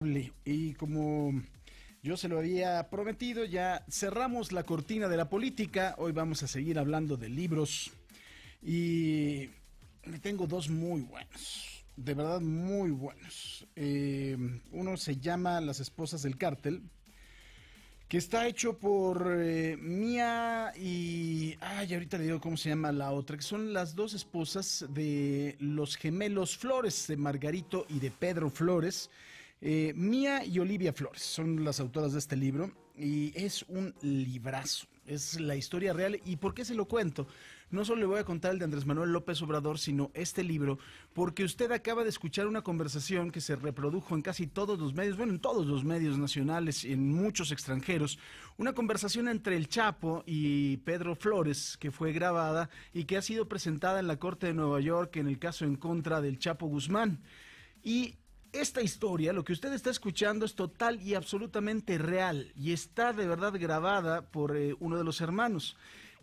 Y como yo se lo había prometido, ya cerramos la cortina de la política. Hoy vamos a seguir hablando de libros y tengo dos muy buenos, de verdad muy buenos. Uno se llama Las esposas del cártel, que está hecho por Mía y... Ay, ahorita le digo cómo se llama la otra, que son las dos esposas de los gemelos Flores, de Margarito y de Pedro Flores. Mía y Olivia Flores son las autoras de este libro y es un librazo, es la historia real. ¿Y por qué se lo cuento? No solo le voy a contar el de Andrés Manuel López Obrador, sino este libro, porque usted acaba de escuchar una conversación que se reprodujo en casi todos los medios, bueno, en todos los medios nacionales y en muchos extranjeros, una conversación entre el Chapo y Pedro Flores, que fue grabada y que ha sido presentada en la Corte de Nueva York en el caso en contra del Chapo Guzmán. Y esta historia, lo que usted está escuchando, es total y absolutamente real y está de verdad grabada por uno de los hermanos.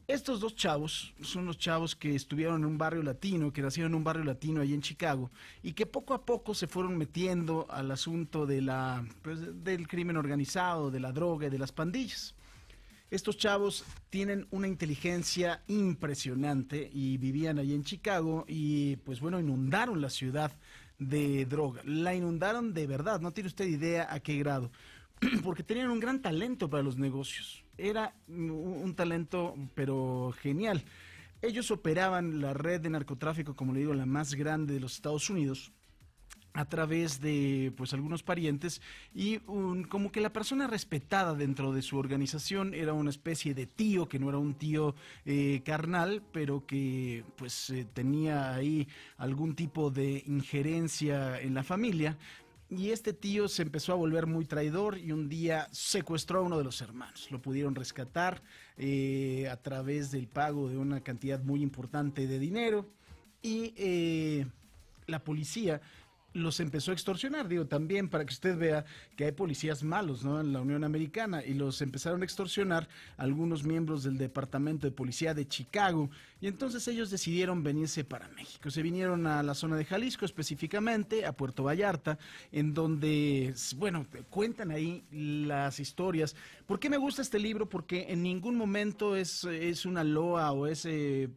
Estos dos chavos son los chavos que estuvieron en un barrio latino, que nacieron en un barrio latino ahí en Chicago y que poco a poco se fueron metiendo al asunto de del crimen organizado, de la droga y de las pandillas. Estos chavos tienen una inteligencia impresionante y vivían ahí en Chicago y pues bueno, inundaron la ciudad de droga. La inundaron de verdad, no tiene usted idea a qué grado, porque tenían un gran talento para los negocios. Era un talento pero genial. Ellos operaban la red de narcotráfico, como le digo, la más grande de los Estados Unidos, a través de pues algunos parientes y como que la persona respetada dentro de su organización era una especie de tío, que no era un tío carnal, pero que pues tenía ahí algún tipo de injerencia en la familia. Y este tío se empezó a volver muy traidor y un día secuestró a uno de los hermanos. Lo pudieron rescatar a través del pago de una cantidad muy importante de dinero y la policía los empezó a extorsionar, digo, también para que usted vea que hay policías malos, ¿no?, en la Unión Americana, y los empezaron a extorsionar algunos miembros del Departamento de Policía de Chicago, y entonces ellos decidieron venirse para México. Se vinieron a la zona de Jalisco, específicamente a Puerto Vallarta, en donde, bueno, cuentan ahí las historias. ¿Por qué me gusta este libro? Porque en ningún momento es una loa o es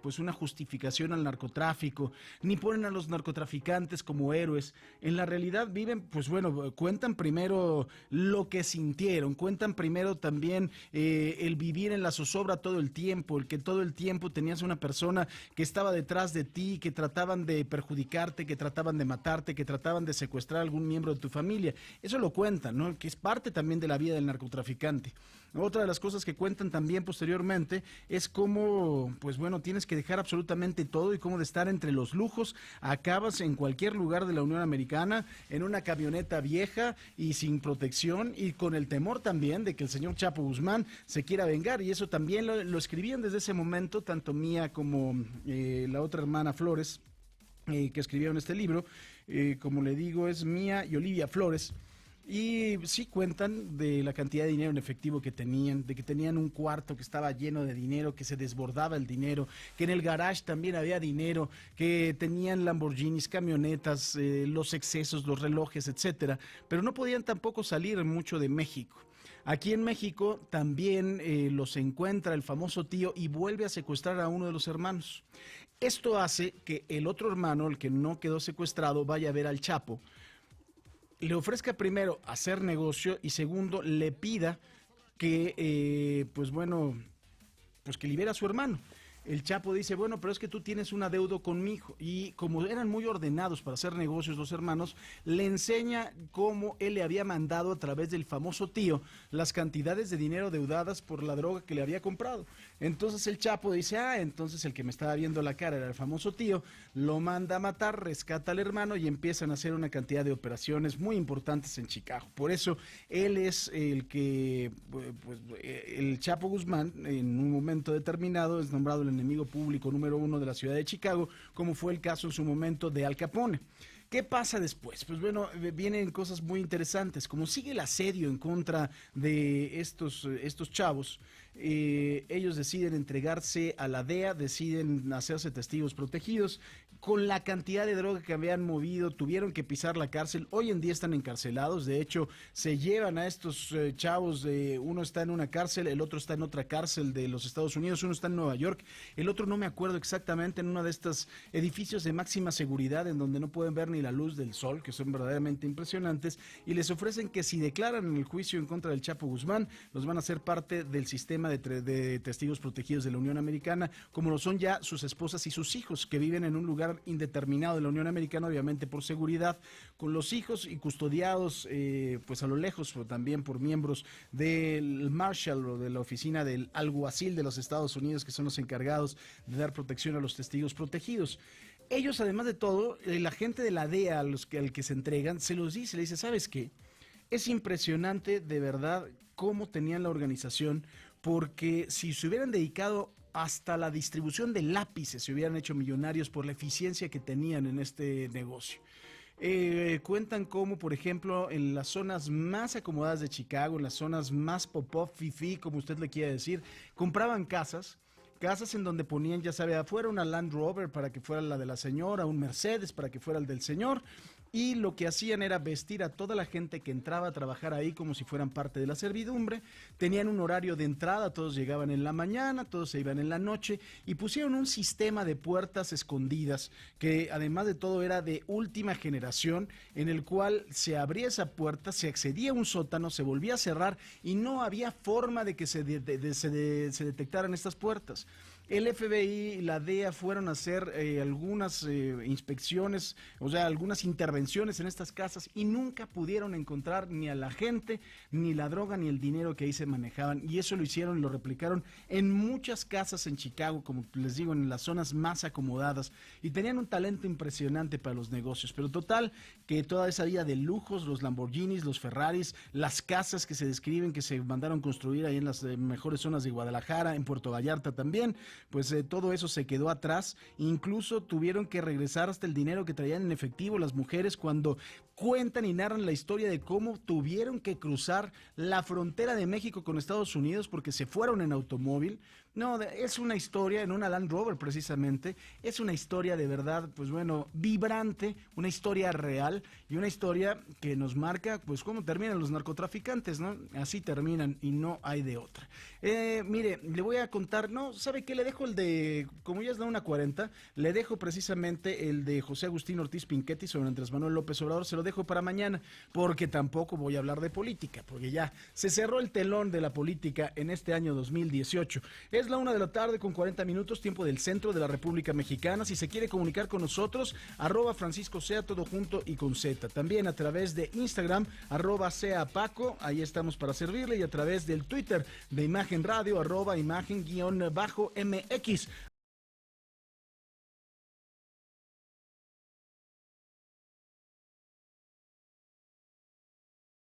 pues una justificación al narcotráfico, ni ponen a los narcotraficantes como héroes. En la realidad viven, pues bueno, cuentan primero lo que sintieron, cuentan primero también el vivir en la zozobra todo el tiempo, el que todo el tiempo tenías una persona que estaba detrás de ti, que trataban de perjudicarte, que trataban de matarte, que trataban de secuestrar a algún miembro de tu familia. Eso lo cuentan, ¿no?, que es parte también de la vida del narcotraficante. Otra de las cosas que cuentan también posteriormente es cómo, pues bueno, tienes que dejar absolutamente todo y cómo de estar entre los lujos acabas en cualquier lugar de la Unión Americana, en una camioneta vieja y sin protección y con el temor también de que el señor Chapo Guzmán se quiera vengar, y eso también lo escribían desde ese momento, tanto Mía como la otra hermana Flores, que escribieron este libro. Como le digo, es Mía y Olivia Flores. Y sí cuentan de la cantidad de dinero en efectivo que tenían, de que tenían un cuarto que estaba lleno de dinero, que se desbordaba el dinero, que en el garage también había dinero, que tenían Lamborghinis, camionetas, los excesos, los relojes, etcétera, pero no podían tampoco salir mucho de México. Aquí en México también los encuentra el famoso tío y vuelve a secuestrar a uno de los hermanos. Esto hace que el otro hermano, el que no quedó secuestrado, vaya a ver al Chapo, le ofrezca primero hacer negocio y segundo le pida que, pues bueno, pues que libere a su hermano. El Chapo dice, bueno, pero es que tú tienes un adeudo conmigo. Y como eran muy ordenados para hacer negocios los hermanos, le enseña cómo él le había mandado a través del famoso tío las cantidades de dinero deudadas por la droga que le había comprado. Entonces el Chapo dice, entonces el que me estaba viendo la cara era el famoso tío, lo manda a matar, rescata al hermano y empiezan a hacer una cantidad de operaciones muy importantes en Chicago. Por eso él es el que, pues, el Chapo Guzmán, en un momento determinado, es nombrado el enemigo público número 1 de la ciudad de Chicago, como fue el caso en su momento de Al Capone. ¿Qué pasa después? Pues bueno, vienen cosas muy interesantes, como sigue el asedio en contra de estos chavos. Ellos deciden entregarse a la DEA, deciden hacerse testigos protegidos, con la cantidad de droga que habían movido, tuvieron que pisar la cárcel. Hoy en día están encarcelados. De hecho, se llevan a estos chavos. Uno está en una cárcel, el otro está en otra cárcel de los Estados Unidos, uno está en Nueva York, el otro no me acuerdo exactamente, en uno de estos edificios de máxima seguridad en donde no pueden ver ni la luz del sol, que son verdaderamente impresionantes, y les ofrecen que si declaran en el juicio en contra del Chapo Guzmán, los van a hacer parte del sistema de testigos protegidos de la Unión Americana, como lo son ya sus esposas y sus hijos, que viven en un lugar indeterminado de la Unión Americana, obviamente por seguridad, con los hijos y custodiados pues a lo lejos, pero también por miembros del Marshal o de la oficina del alguacil de los Estados Unidos, que son los encargados de dar protección a los testigos protegidos. Ellos, además de todo, la gente de la DEA al que se entregan, se los dice, le dice, ¿sabes qué? Es impresionante de verdad cómo tenían la organización, porque si se hubieran dedicado hasta la distribución de lápices, se hubieran hecho millonarios por la eficiencia que tenían en este negocio. Cuentan cómo, por ejemplo, en las zonas más acomodadas de Chicago, en las zonas más pop-up, fifi, como usted le quiera decir, compraban casas en donde ponían, ya sabe, afuera una Land Rover para que fuera la de la señora, un Mercedes para que fuera el del señor, y lo que hacían era vestir a toda la gente que entraba a trabajar ahí como si fueran parte de la servidumbre. Tenían un horario de entrada, todos llegaban en la mañana, todos se iban en la noche, y pusieron un sistema de puertas escondidas que además de todo era de última generación, en el cual se abría esa puerta, se accedía a un sótano, se volvía a cerrar y no había forma de que se detectaran estas puertas. El FBI y la DEA fueron a hacer algunas inspecciones, o sea, algunas intervenciones en estas casas y nunca pudieron encontrar ni a la gente, ni la droga, ni el dinero que ahí se manejaban. Y eso lo hicieron y lo replicaron en muchas casas en Chicago, como les digo, en las zonas más acomodadas. Y tenían un talento impresionante para los negocios. Pero total, que toda esa vida de lujos, los Lamborghinis, los Ferraris, las casas que se describen que se mandaron construir ahí en las mejores zonas de Guadalajara, en Puerto Vallarta también, pues todo eso se quedó atrás. Incluso tuvieron que regresar hasta el dinero que traían en efectivo las mujeres, cuando cuentan y narran la historia de cómo tuvieron que cruzar la frontera de México con Estados Unidos porque se fueron en automóvil. No, es una historia en una Land Rover precisamente, es una historia de verdad, pues bueno, vibrante, una historia real y una historia que nos marca pues cómo terminan los narcotraficantes, ¿no? Así terminan y no hay de otra. Mire, le voy a contar, no, ¿sabe qué? Le dejo el de, como ya es la 1:40, le dejo precisamente el de José Agustín Ortiz Pinchetti sobre Andrés Manuel López Obrador, se lo dejo para mañana, porque tampoco voy a hablar de política, porque ya se cerró el telón de la política en este año 2018. Es la 1:40 tiempo del centro de la República Mexicana. Si se quiere comunicar con nosotros, @Francisco Sea, todo junto y con Z. También a través de Instagram, @SeaPaco, ahí estamos para servirle, y a través del Twitter de Imagen Radio, @Imagen_MX.